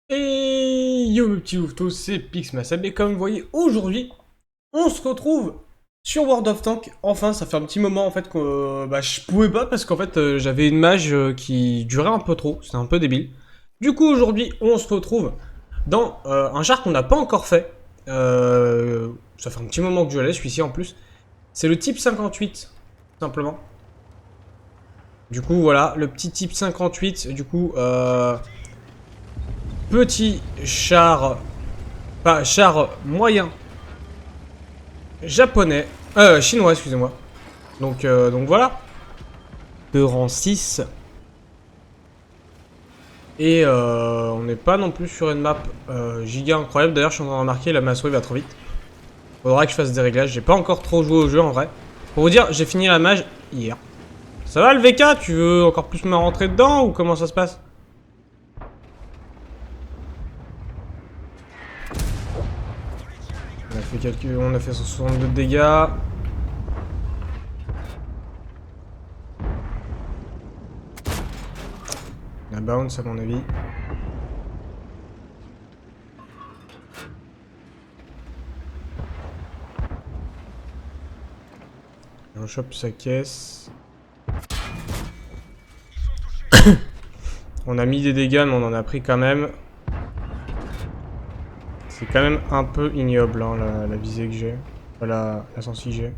Et yo mes petits ouftos, c'est Pixmasab et comme vous voyez aujourd'hui, on se retrouve sur World of Tanks. Enfin, ça fait un petit moment en fait que je pouvais pas parce qu'en fait j'avais une mage qui durait un peu trop, c'était un peu débile. Du coup aujourd'hui, on se retrouve dans un char qu'on n'a pas encore fait. Ça fait un petit moment que je l'ai, celui-ci en plus. C'est le type 58, simplement. Du coup voilà, le petit type 58, du coup petit char, pas char moyen japonais, chinois, excusez-moi. Donc voilà, de rang 6. Et on n'est pas non plus sur une map giga incroyable. D'ailleurs, je suis en train de remarquer, la masse wave va trop vite. Faudra que je fasse des réglages. J'ai pas encore trop joué au jeu en vrai. Pour vous dire, j'ai fini la mage hier. Ça va le VK? Tu veux encore plus me rentrer dedans ou comment ça se passe? On a fait 162 de dégâts. La bounce à mon avis. On chope sa caisse. On a mis des dégâts mais on en a pris quand même. C'est quand même un peu ignoble hein, la visée que j'ai. Enfin, la sensi que j'ai.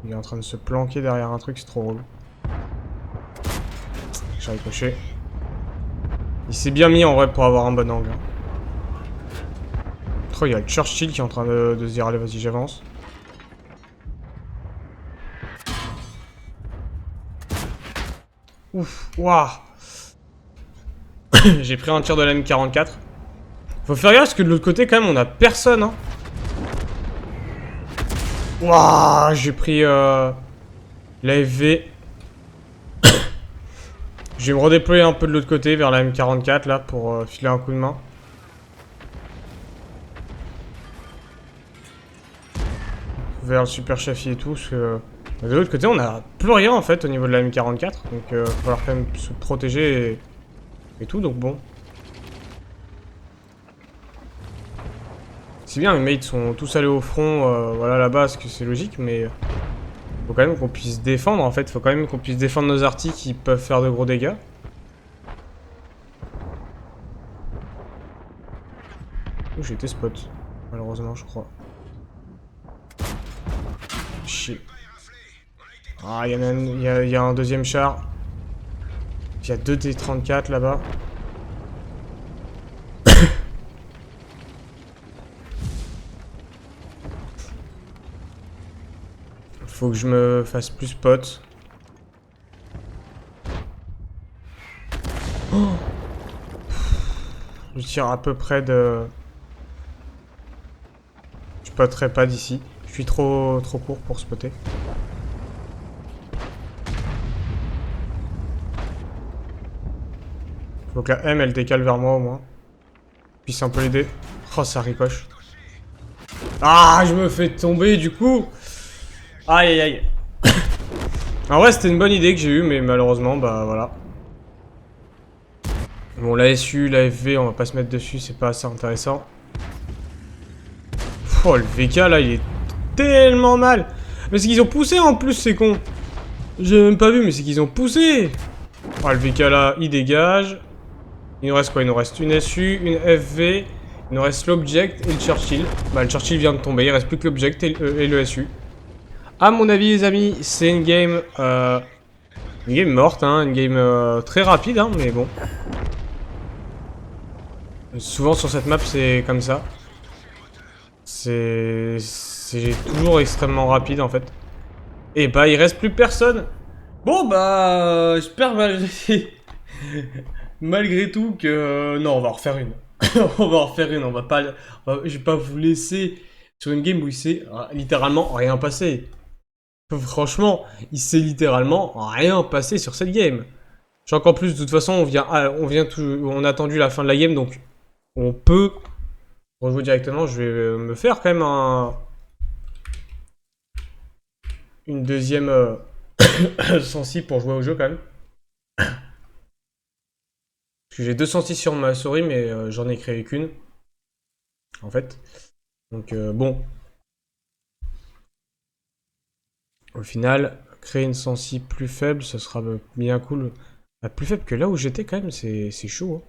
Il est en train de se planquer derrière un truc, c'est trop relou. J'ai ricoché. Il s'est bien mis en vrai pour avoir un bon angle. Oh, il y a le Churchill qui est en train de se dire allez vas-y j'avance. Ouf, waouh. J'ai pris un tir de la M44. Faut faire gaffe parce que de l'autre côté quand même on a personne hein. Waouh, j'ai pris l'AFV. Je vais me redéployer un peu de l'autre côté vers la M44 là pour filer un coup de main. Vers le super chafi et tout parce que de l'autre côté on a plus rien en fait au niveau de la M44 donc il va falloir quand même se protéger et tout donc bon. C'est bien, mes mates sont tous allés au front, voilà là-bas, parce que c'est logique, mais faut quand même qu'on puisse défendre en fait, faut quand même qu'on puisse défendre nos artis qui peuvent faire de gros dégâts. Oh, j'ai été spot, malheureusement, je crois. Chier. Ah, il y a un deuxième char. Il y a deux T-34 là-bas. Faut que je me fasse plus spot. Oh, je tire à peu près de... Je spotterai pas d'ici. Je suis trop court pour spotter. Faut que la M elle décale vers moi au moins. Puis c'est un peu l'aider. Oh ça ricoche. Ah je me fais tomber du coup. Aïe aïe aïe. En vrai c'était une bonne idée que j'ai eue mais malheureusement bah voilà. Bon la SU, la FV on va pas se mettre dessus, c'est pas assez intéressant. Oh le VK là il est tellement mal. Mais c'est qu'ils ont poussé en plus ces cons. J'ai même pas vu mais c'est qu'ils ont poussé. Oh le VK là il dégage. Il nous reste quoi? Il nous reste une SU, une FV, il nous reste l'Object et le Churchill. Bah le Churchill vient de tomber, il reste plus que l'Object et le SU. À mon avis les amis, c'est une game morte, hein, une game très rapide, hein, mais bon. Souvent sur cette map c'est comme ça. C'est toujours extrêmement rapide en fait. Et bah il reste plus personne. Bon bah j'espère malgré tout que... non on va en refaire une. On va en refaire une, on va pas... je vais pas vous laisser sur une game où il s'est littéralement rien passé. Franchement, il s'est littéralement rien passé sur cette game. J'en qu'en plus, de toute façon, on a attendu la fin de la game, donc on peut rejouer directement, je vais me faire quand même une deuxième sensi pour jouer au jeu quand même. Parce que j'ai 2 sensi sur ma souris, mais j'en ai créé qu'une. En fait. Donc bon. Au final, créer une sensi plus faible, ce sera bien cool. Plus faible que là où j'étais quand même, c'est chaud. Hein.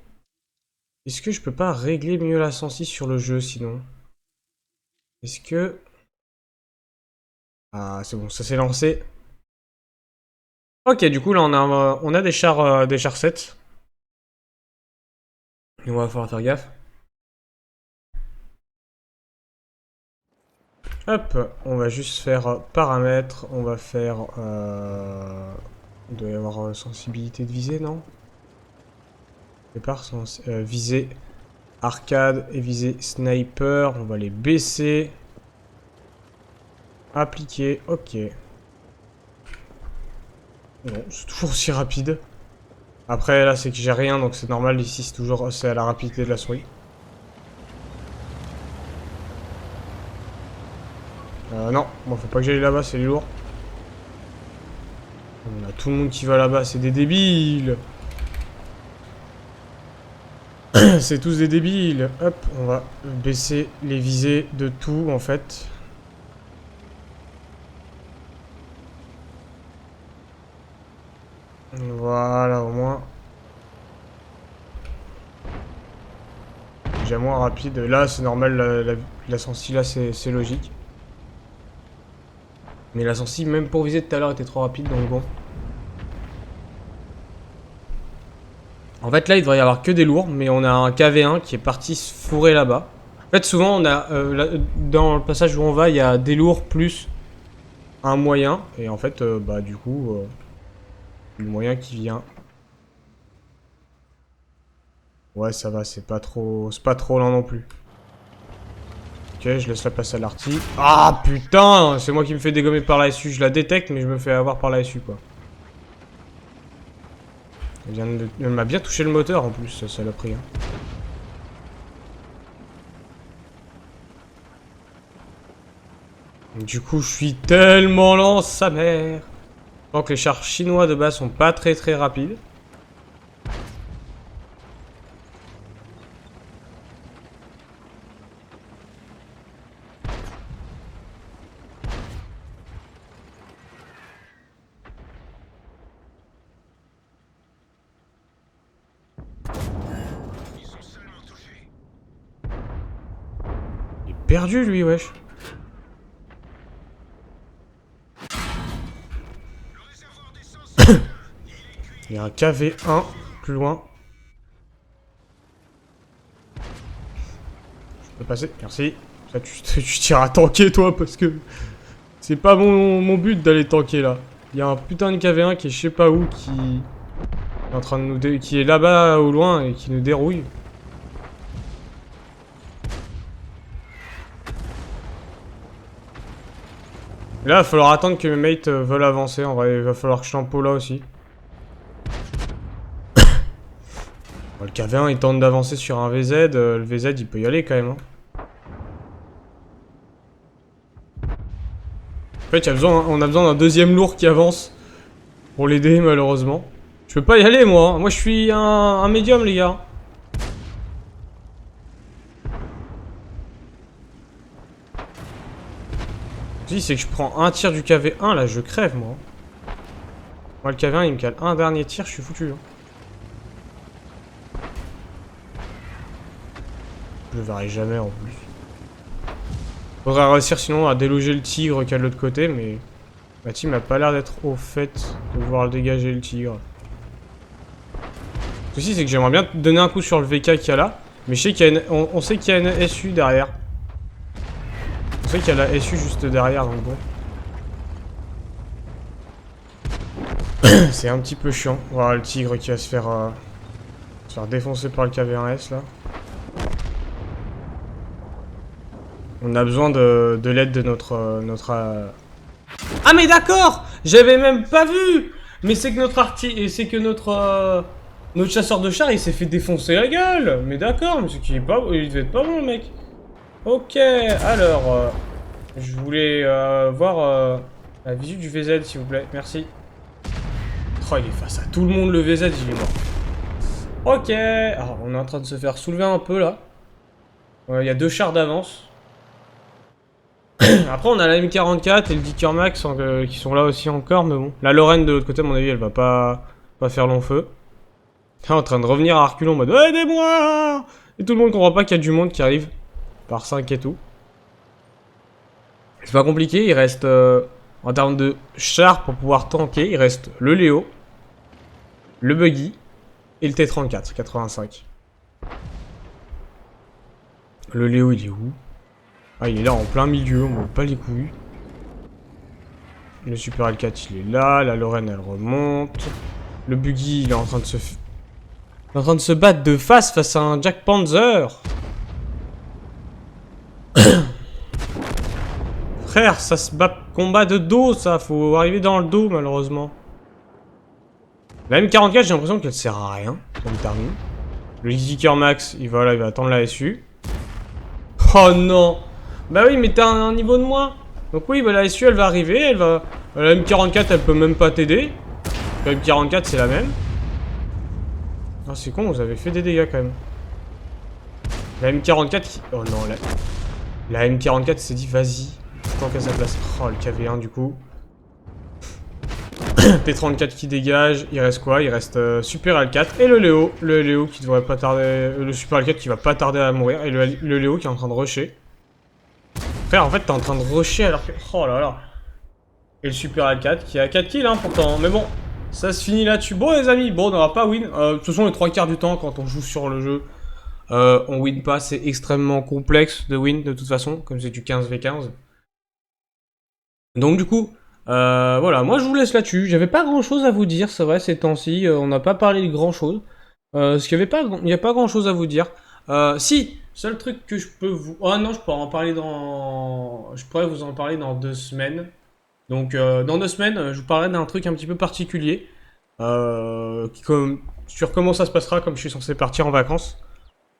Est-ce que je peux pas régler mieux la sensi sur le jeu sinon? Est-ce que... Ah, c'est bon, ça s'est lancé. Ok, du coup là on a des chars 7. Et on va falloir faire gaffe. Hop, on va juste faire paramètres, on va faire... Il doit y avoir sensibilité de visée, non? Départ, visée arcade et visée sniper, on va les baisser. Appliquer, ok. Non, c'est toujours aussi rapide. Après là c'est que j'ai rien donc c'est normal, ici c'est à la rapidité de la souris. Non, bon, faut pas que j'aille là-bas, c'est lourd. On a tout le monde qui va là-bas, c'est des débiles. C'est tous des débiles. Hop, on va baisser les visées de tout en fait. Voilà, au moins. Déjà moins rapide. Là, c'est normal, la sensi là, c'est logique. Mais la sensi, même pour viser tout à l'heure, était trop rapide, donc bon. En fait, là, il devrait y avoir que des lourds, mais on a un KV1 qui est parti se fourrer là-bas. En fait, souvent, on a dans le passage où on va, il y a des lourds plus un moyen. Et en fait, bah, du coup, le moyen qui vient. Ouais, ça va, c'est pas trop lent non plus. Ok, je laisse la place à l'arty. Ah, putain, c'est moi qui me fais dégommer par la SU. Je la détecte, mais je me fais avoir par la SU, quoi. Elle m'a bien touché le moteur, en plus, ça l'a pris. Hein. Du coup, je suis tellement lent, sa mère. Donc les chars chinois de base sont pas très rapides. Il est perdu, lui, wesh. Il y a un KV1 plus loin. Je peux passer, merci. Ça, tu tires à tanker, toi, parce que c'est pas mon but d'aller tanker là. Il y a un putain de KV1 qui est je sais pas où, qui est en train de nous qui est là-bas au loin et qui nous dérouille. Et là, il va falloir attendre que mes mates veulent avancer. En vrai, il va falloir que je tempo là aussi. Le KV1 il tente d'avancer sur un VZ, le VZ il peut y aller quand même. Hein. En fait, on a besoin d'un deuxième lourd qui avance pour l'aider malheureusement. Je peux pas y aller moi, hein. Moi je suis un médium les gars. Si c'est que je prends un tir du KV1 là je crève moi. Moi le KV1 il me cale un dernier tir, je suis foutu. Hein. Je le verrai jamais en plus. Faudrait réussir sinon à déloger le tigre qu'il y a de l'autre côté, mais ma team a pas l'air d'être au fait de vouloir dégager le tigre. Le souci c'est que j'aimerais bien donner un coup sur le VK qu'il y a là, mais je sais qu'il y a on sait qu'il y a une SU derrière. On sait qu'il y a la SU juste derrière, donc bon. C'est un petit peu chiant. Voilà le tigre qui va se faire défoncer par le KV1S là. On a besoin de l'aide de notre... Ah mais d'accord. J'avais même pas vu. Mais c'est que notre notre chasseur de chars il s'est fait défoncer la gueule. Mais d'accord, mais c'est qu'il est pas... Il devait être pas bon le mec. Ok, alors, je voulais voir la visu du VZ, s'il vous plaît. Merci. Oh, il est face à tout le monde, le VZ, il est mort. Ok, alors on est en train de se faire soulever un peu, là. Il y a 2 chars d'avance. Après, on a la M44 et le Dicker Max qui sont là aussi encore, mais bon. La Lorraine, de l'autre côté, à mon avis, elle va pas faire long feu. Là, en train de revenir à reculons en mode aidez-moi! Et tout le monde comprend pas qu'il y a du monde qui arrive. Par 5 et tout. C'est pas compliqué, il reste en termes de chars pour pouvoir tanker, il reste le Léo, le Buggy et le T-34 85. Le Léo il est où? Ah, il est là en plein milieu, on me pas les couilles. Le Super L4 il est là, la Lorraine elle remonte. Le Buggy il est en train de se battre de face à un Jack Panzer. Frère, ça se bat combat de dos, ça. Faut arriver dans le dos, malheureusement. La M44, j'ai l'impression qu'elle sert à rien. Ça me termine. Le Dicker Max, il va attendre la SU. Oh non! Bah oui, mais t'as un niveau de moins. Donc oui, bah la SU, elle va arriver, elle va... La M44, elle peut même pas t'aider. La M44, c'est la même. Ah, c'est con, vous avez fait des dégâts, quand même. La M44 qui... Oh non, la M44 s'est dit, vas-y. Tant qu'à sa place. Oh, le KV1 du coup. T34 qui dégage. Il reste quoi? Il reste Super L4 et le Léo. Le Léo qui devrait pas tarder. Le Super L4 qui va pas tarder à mourir. Et le Léo qui est en train de rusher. Frère, en fait, t'es en train de rusher alors que. Oh là là. Et le Super L4 qui a 4 kills hein, pourtant. Mais bon, ça se finit là-dessus. Bon, les amis, bon, on n'aura pas win. De toute façon, les 3 quarts du temps, quand on joue sur le jeu, on win pas. C'est extrêmement complexe de win de toute façon, comme c'est du 15v15. Donc du coup, voilà, moi je vous laisse là-dessus. J'avais pas grand-chose à vous dire, c'est vrai, ces temps-ci, on n'a pas parlé de grand-chose. Parce qu'il n'y a pas grand-chose à vous dire. Si, seul truc que je peux vous... Oh non, je pourrais en parler dans... Je pourrais vous en parler dans 2 semaines. Donc dans 2 semaines, je vous parlerai d'un truc un petit peu particulier. Sur comment ça se passera, comme je suis censé partir en vacances.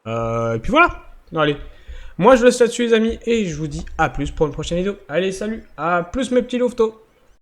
Et puis voilà, allez. Moi, je vous laisse là-dessus, les amis, et je vous dis à plus pour une prochaine vidéo. Allez, salut, à plus mes petits louveteaux.